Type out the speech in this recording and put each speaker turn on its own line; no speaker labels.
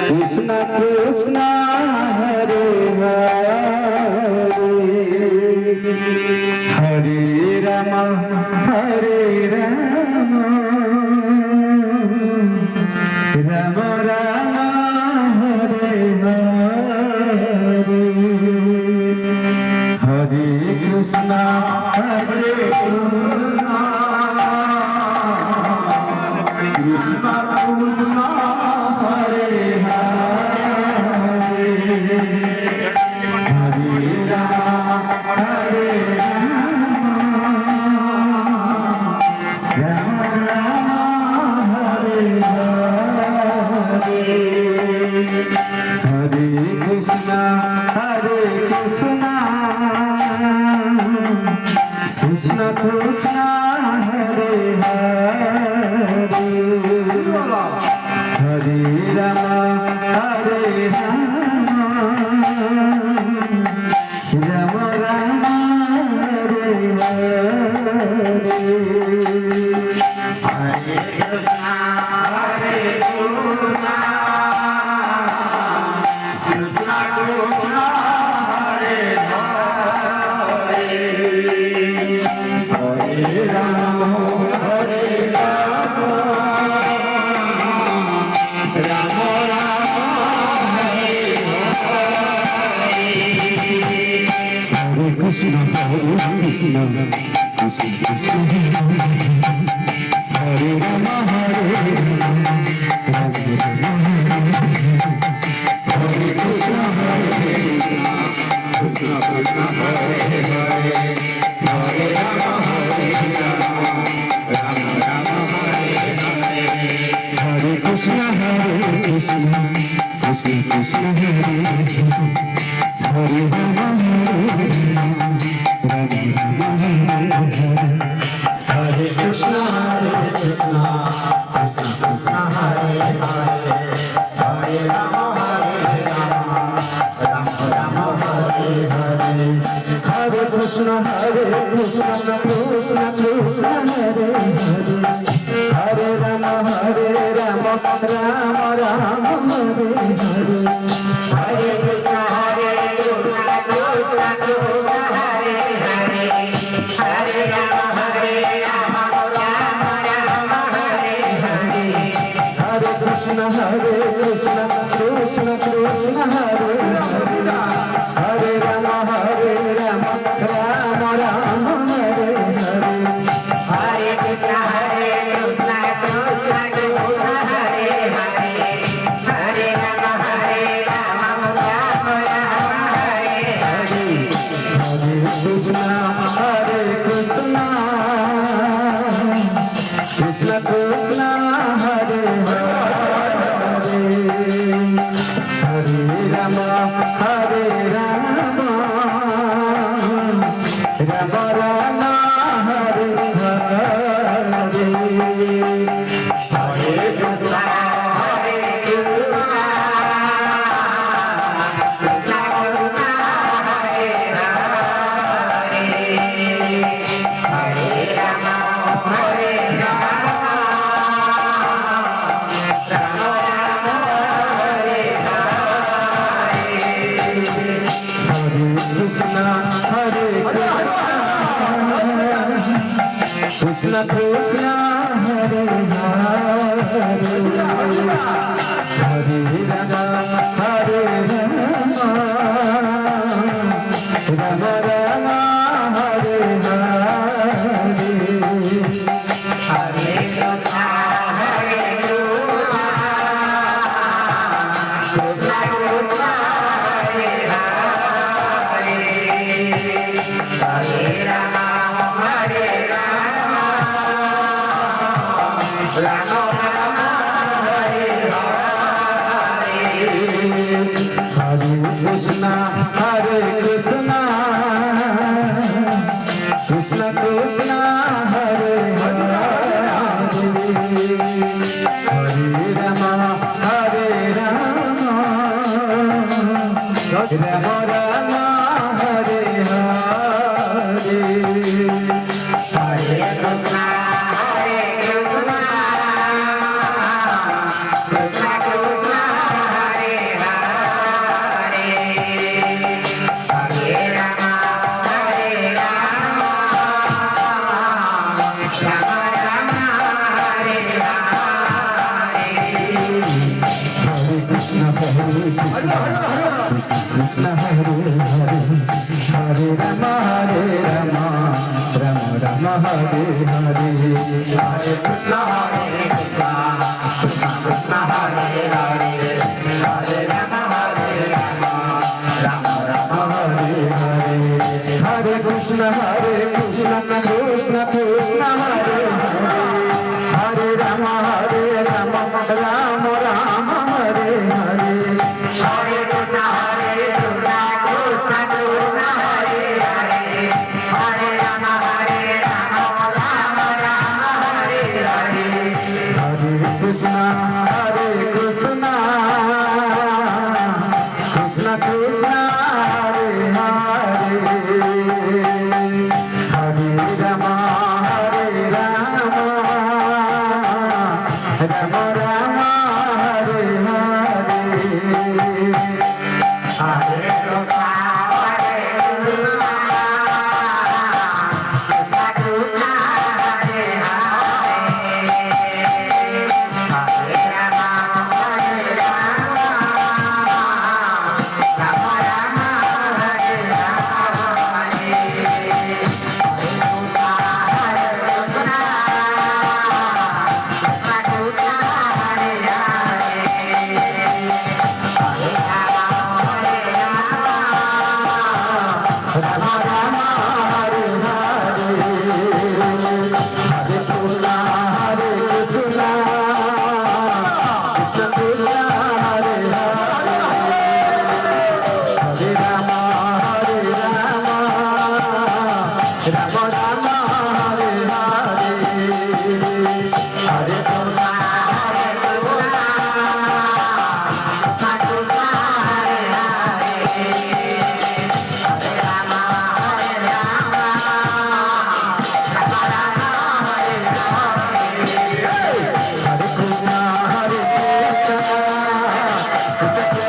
Krishna Krishna Hare Hare Ram Hare Ram Ram Ram Hare Hare Hare Krishna Hare Krishna Krishna Krishna Hare Hare Hare Ram Hare Ram Ram Hare Hare Hare Krishna Krishna Krishna Hare Hare Hare Ram Hare Ram Ram Ram Hare Hare Hare Krishna Hare Krishna Krishna Krishna Hare Hare Hare Ram Hare Ram Ram Ram Hare Hare Hare Krishna Hare Krishna Krishna Krishna Hare Ram Hare Ram Ram Ram Hare Krishna Hare Krishna Krishna Hare Hare Hare Ram Hare Ram Ram Ram Hare Hare Hare Krishna Krishna Krishna Hare Hare Ram Hare Ram Ram Hare Hare Krishna Krishna Krishna Hare Hare Hare Ram Ram Ram Hare Hare Hare Krishna Krishna Krishna Krishna Hare Hare Hare Ram Ram Ram Hare Hare Hare Krishna Krishna Krishna Krishna Hare Hare Hare Ram Ram Ram Ram Hare Hare Hare Krishna Krishna Krishna Krishna Hare Hare Hare Ram Ram Ram Hare Hare Hare Krishna Krishna Krishna Krishna Hare Hare Hare Ram Ram Ram Ram Hare Hare Hare Krishna Krishna Krishna Krishna Hare Hare Hare Ram Ram Ram Ram Hare Hare Hare Krishna Hare Krishna Krishna Krishna Hare Hare Hare Ram Hare Ram Ram Ram Hare Hare Krishna Krishna Krishna Hare Hare Hare Ram Hare Ram Ram Ram Hare Hare Hare Krishna Hare Krishna Krishna Hare Hare Hare Ram Hare Ram Ram Ram Hare Hare Hare Krishna Krishna Krishna Krishna Hare Hare Hare Ram Ram Ram Hare Hare Hare Krishna Krishna Krishna Krishna Hare Krishna Hare Hare Hare Rama Rama Rama Hare Hare Hare Krishna Krishna Hare Hare Hare Rama Rama Rama Hare Hare Hare Krishna Krishna Krishna Hare Hare Hare Rama Rama Rama Hare Hare Hare Krishna Krishna Krishna Hare Hare Hare Rama Rama Rama Hare Hare Hare Krishna Krishna Krishna Hare Hare Hare Rama Rama Rama Hare Hare Hare Hare